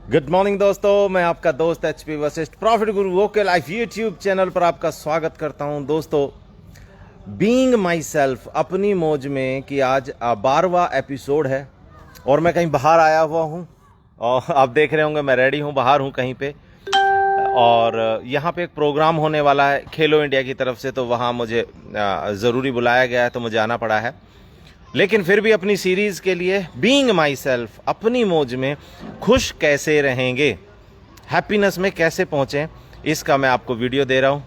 Good morning दोस्तों, मैं आपका दोस्त एचपी वशिष्ठ प्रॉफिट गुरु ओके लाइफ यूट्यूब चैनल पर आपका स्वागत करता हूं। दोस्तों, बीइंग माई सेल्फ अपनी मौज में कि आज 12वां एपिसोड है और मैं कहीं बाहर आया हुआ हूं और आप देख रहे होंगे मैं रेडी हूं, बाहर हूं कहीं पे और यहाँ पे एक प्रोग्राम होने वाला है खेलो इंडिया की तरफ से, तो वहाँ मुझे ज़रूरी बुलाया गया है तो मुझे आना पड़ा है। लेकिन फिर भी अपनी सीरीज़ के लिए बीइंग माई सेल्फ अपनी मौज में खुश कैसे रहेंगे, हैप्पीनेस में कैसे पहुँचें, इसका मैं आपको वीडियो दे रहा हूँ।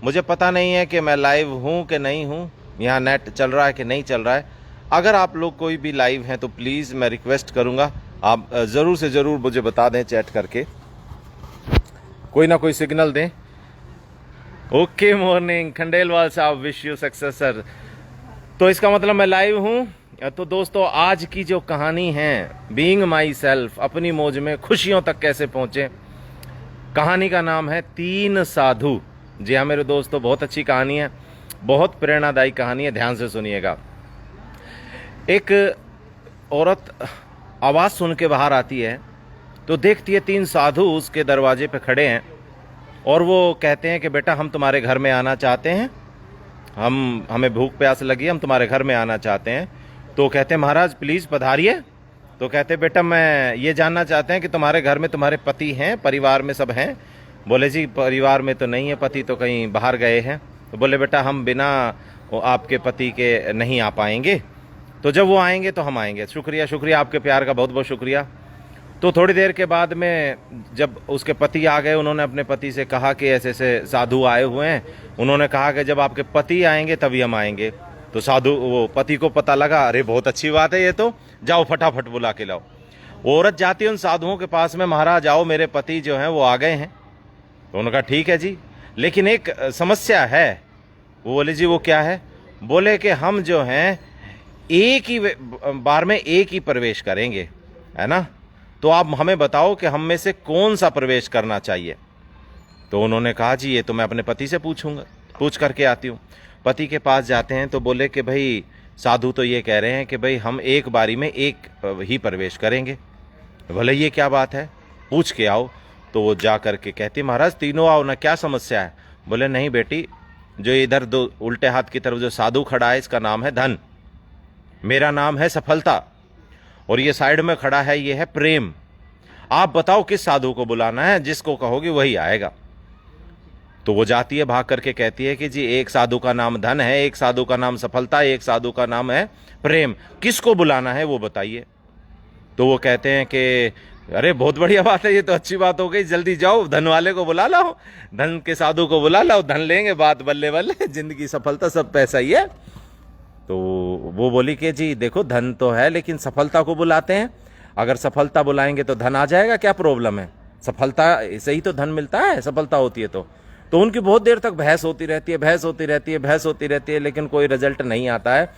मुझे पता नहीं है कि मैं लाइव हूँ कि नहीं हूँ, यहाँ नेट चल रहा है कि नहीं चल रहा है। अगर आप लोग कोई भी लाइव हैं तो प्लीज़ मैं रिक्वेस्ट करूँगा आप ज़रूर से ज़रूर मुझे बता दें, चैट करके कोई ना कोई सिग्नल दें। ओके मॉर्निंग खंडेलवाल साहब, विश यू सक्सेस सर। तो इसका मतलब मैं लाइव हूं। तो दोस्तों, आज की जो कहानी है बीइंग माई सेल्फ अपनी मौज में खुशियों तक कैसे पहुंचे, कहानी का नाम है 3 साधु। जी हाँ मेरे दोस्तों, बहुत अच्छी कहानी है, बहुत प्रेरणादायी कहानी है, ध्यान से सुनिएगा। एक औरत आवाज़ सुन के बाहर आती है तो देखती है 3 साधु उसके दरवाजे पे खड़े हैं और वो कहते हैं कि बेटा हम तुम्हारे घर में आना चाहते हैं, हमें भूख प्यास लगी है, हम तुम्हारे घर में आना चाहते हैं। तो कहते हैं महाराज प्लीज़ पधारिए। तो कहते हैं बेटा मैं ये जानना चाहते हैं कि तुम्हारे घर में तुम्हारे पति हैं, परिवार में सब हैं? बोले जी परिवार में तो नहीं है, पति तो कहीं बाहर गए हैं। तो बोले बेटा हम बिना आपके पति के नहीं आ पाएंगे, तो जब वो आएंगे तो हम आएंगे। शुक्रिया शुक्रिया, आपके प्यार का बहुत बहुत शुक्रिया। तो थोड़ी देर के बाद में जब उसके पति आ गए, उन्होंने अपने पति से कहा कि ऐसे ऐसे साधु आए हुए हैं। उन्होंने कहा कि जब आपके पति आएंगे तभी हम आएंगे। तो साधु वो पति को पता लगा, अरे बहुत अच्छी बात है ये तो, जाओ फटाफट बुला के लाओ। औरत जाती है उन साधुओं के पास में, महाराज आओ मेरे पति जो हैं वो आ गए हैं। तो उन्होंने कहा ठीक है जी, लेकिन एक समस्या है। वो बोले जी वो क्या है? बोले कि हम जो हैं एक ही बार में एक ही प्रवेश करेंगे, है ना, तो आप हमें बताओ कि हम में से कौन सा प्रवेश करना चाहिए। तो उन्होंने कहा जी ये तो मैं अपने पति से पूछ करके आती हूँ। पति के पास जाते हैं तो बोले कि भाई साधु तो ये कह रहे हैं कि भाई हम एक बारी में एक ही प्रवेश करेंगे। बोले ये क्या बात है, पूछ के आओ। तो वो जा करके कहती महाराज तीनों आओ ना, क्या समस्या है? बोले नहीं बेटी, जो इधर दो उल्टे हाथ की तरफ जो साधु खड़ा है इसका नाम है धन, मेरा नाम है सफलता, और ये साइड में खड़ा है ये है प्रेम। आप बताओ किस साधु को बुलाना है, जिसको कहोगे वही आएगा। तो वो जाती है भाग करके कहती है कि जी एक साधु का नाम धन है, एक साधु का नाम सफलता, एक साधु का नाम है प्रेम, किसको बुलाना है वो बताइए। तो वो कहते हैं कि अरे बहुत बढ़िया बात है, ये तो अच्छी बात हो गई, जल्दी जाओ धन वाले को बुला लाओ, धन के साधु को बुला लाओ, धन लेंगे, बात बल्ले बल्ले, जिंदगी सफलता सब पैसा ही है। तो वो बोली कि जी देखो धन तो है लेकिन सफलता को बुलाते हैं, अगर सफलता बुलाएंगे तो धन आ जाएगा, क्या प्रॉब्लम है, सफलता से ही तो धन मिलता है, सफलता होती है तो उनकी बहुत देर तक बहस होती रहती है, लेकिन कोई रिजल्ट नहीं आता है।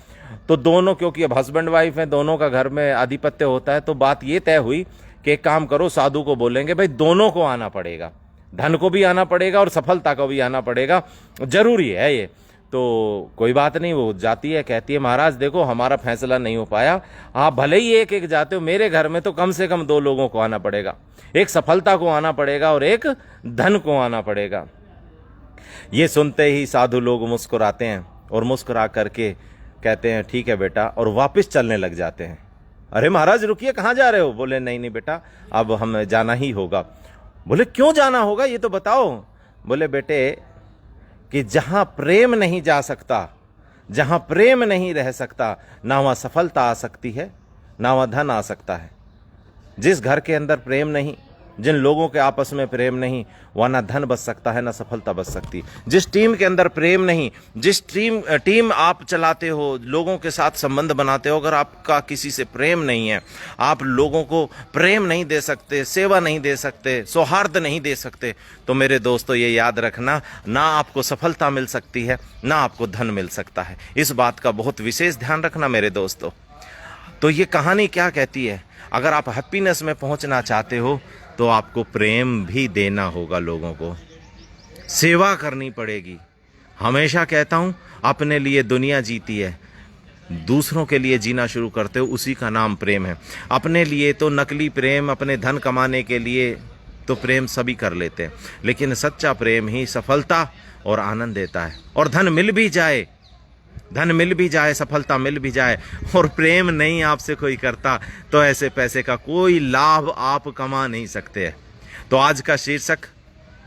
तो दोनों, क्योंकि अब हस्बैंड वाइफ हैं, दोनों का घर में आधिपत्य होता है, तो बात ये तय हुई कि एक काम करो, साधु को बोलेंगे भाई दोनों को आना पड़ेगा, धन को भी आना पड़ेगा और सफलता को भी आना पड़ेगा, जरूरी है ये। तो कोई बात नहीं, वो जाती है, कहती है महाराज देखो हमारा फैसला नहीं हो पाया, आप भले ही एक एक जाते हो, मेरे घर में तो कम से कम 2 लोगों को आना पड़ेगा, एक सफलता को आना पड़ेगा और एक धन को आना पड़ेगा। ये सुनते ही साधु लोग मुस्कुराते हैं और मुस्कुरा करके कहते हैं ठीक है बेटा, और वापस चलने लग जाते हैं। अरे महाराज रुकिए, कहाँ जा रहे हो? बोले नहीं नहीं बेटा अब हमें जाना ही होगा। बोले क्यों जाना होगा ये तो बताओ। बोले बेटे कि जहां प्रेम नहीं जा सकता, जहां प्रेम नहीं रह सकता, ना वहां सफलता आ सकती है, ना वहां धन आ सकता है। जिस घर के अंदर प्रेम नहीं, जिन लोगों के आपस में प्रेम नहीं, वहाँ ना धन बच सकता है ना सफलता बच सकती। जिस टीम के अंदर प्रेम नहीं, जिस टीम आप चलाते हो, लोगों के साथ संबंध बनाते हो, अगर आपका किसी से प्रेम नहीं है, आप लोगों को प्रेम नहीं दे सकते, सेवा नहीं दे सकते, सौहार्द नहीं दे सकते, तो मेरे दोस्तों ये याद रखना, ना आपको सफलता मिल सकती है ना आपको धन मिल सकता है। इस बात का बहुत विशेष ध्यान रखना मेरे दोस्तों। तो ये कहानी क्या कहती है, अगर आप हैप्पीनेस में पहुंचना चाहते हो तो आपको प्रेम भी देना होगा, लोगों को सेवा करनी पड़ेगी। हमेशा कहता हूं अपने लिए दुनिया जीती है, दूसरों के लिए जीना शुरू करते हो, उसी का नाम प्रेम है। अपने लिए तो नकली प्रेम, अपने धन कमाने के लिए तो प्रेम सभी कर लेते हैं, लेकिन सच्चा प्रेम ही सफलता और आनंद देता है। और धन मिल भी जाए, सफलता मिल भी जाए, और प्रेम नहीं आपसे कोई करता, तो ऐसे पैसे का कोई लाभ आप कमा नहीं सकते हैं। तो आज का शीर्षक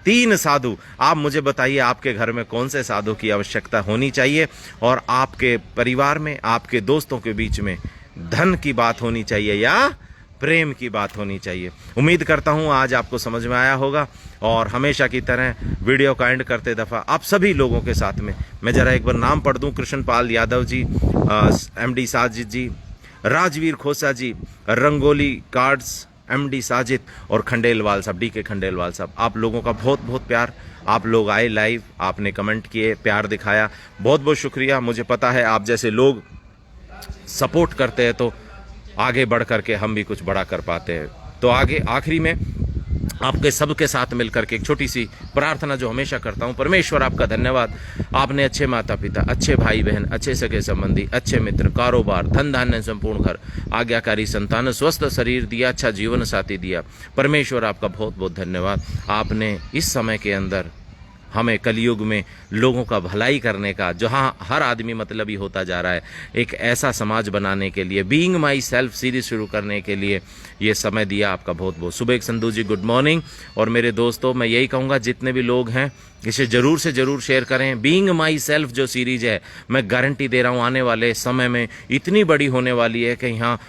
3 साधु। आप मुझे बताइए, आपके घर में कौन से साधु की आवश्यकता होनी चाहिए, और आपके परिवार में, आपके दोस्तों के बीच में धन की बात होनी चाहिए या प्रेम की बात होनी चाहिए। उम्मीद करता हूं आज आपको समझ में आया होगा, और हमेशा की तरह वीडियो का एंड करते दफ़ा आप सभी लोगों के साथ में मैं ज़रा एक बार नाम पढ़ दूं। कृष्णपाल यादव जी, MD साजिद जी, राजवीर खोसा जी, रंगोली कार्ड्स MD साजिद, और खंडेलवाल साहब, DK खंडेलवाल साहब, आप लोगों का बहुत बहुत प्यार। आप लोग आए लाइव, आपने कमेंट किए, प्यार दिखाया, बहुत बहुत शुक्रिया। मुझे पता है आप जैसे लोग सपोर्ट करते हैं तो आगे बढ़ करके हम भी कुछ बड़ा कर पाते हैं। तो आखिरी में आपके सबके साथ मिलकर के एक छोटी सी प्रार्थना जो हमेशा करता हूं। परमेश्वर आपका धन्यवाद, आपने अच्छे माता पिता, अच्छे भाई बहन, अच्छे सगे संबंधी, अच्छे मित्र, कारोबार, धन धान्य संपूर्ण घर, आज्ञाकारी संतान, स्वस्थ शरीर दिया, अच्छा जीवन साथी दिया। परमेश्वर आपका बहुत बहुत धन्यवाद। आपने इस समय के अंदर हमें कलयुग में लोगों का भलाई करने का, जहां हर आदमी मतलबी होता जा रहा है, एक ऐसा समाज बनाने के लिए, बीइंग माई सेल्फ सीरीज शुरू करने के लिए ये समय दिया। आपका बहुत बहुत सुबेग संधू जी, गुड मॉर्निंग। और मेरे दोस्तों, मैं यही कहूँगा, जितने भी लोग हैं इसे ज़रूर से ज़रूर शेयर करें। बीइंग माई सेल्फ जो सीरीज है, मैं गारंटी दे रहा हूँ आने वाले समय में इतनी बड़ी होने वाली है कि यहाँ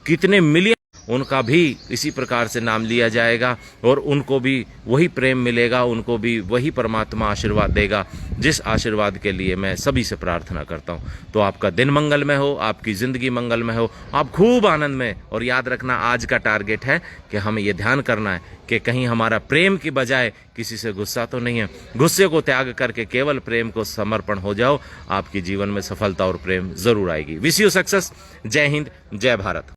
कितने मिलियन उनका भी इसी प्रकार से नाम लिया जाएगा, और उनको भी वही प्रेम मिलेगा, उनको भी वही परमात्मा आशीर्वाद देगा, जिस आशीर्वाद के लिए मैं सभी से प्रार्थना करता हूँ। तो आपका दिन मंगलमय हो, आपकी ज़िंदगी मंगलमय हो, आप खूब आनंद में। और याद रखना, आज का टारगेट है कि हमें ये ध्यान करना है कि कहीं हमारा प्रेम की बजाय किसी से गुस्सा तो नहीं है। गुस्से को त्याग करके केवल प्रेम को समर्पण हो जाओ, आपके जीवन में सफलता और प्रेम ज़रूर आएगी। Wish you success. जय हिंद, जय भारत।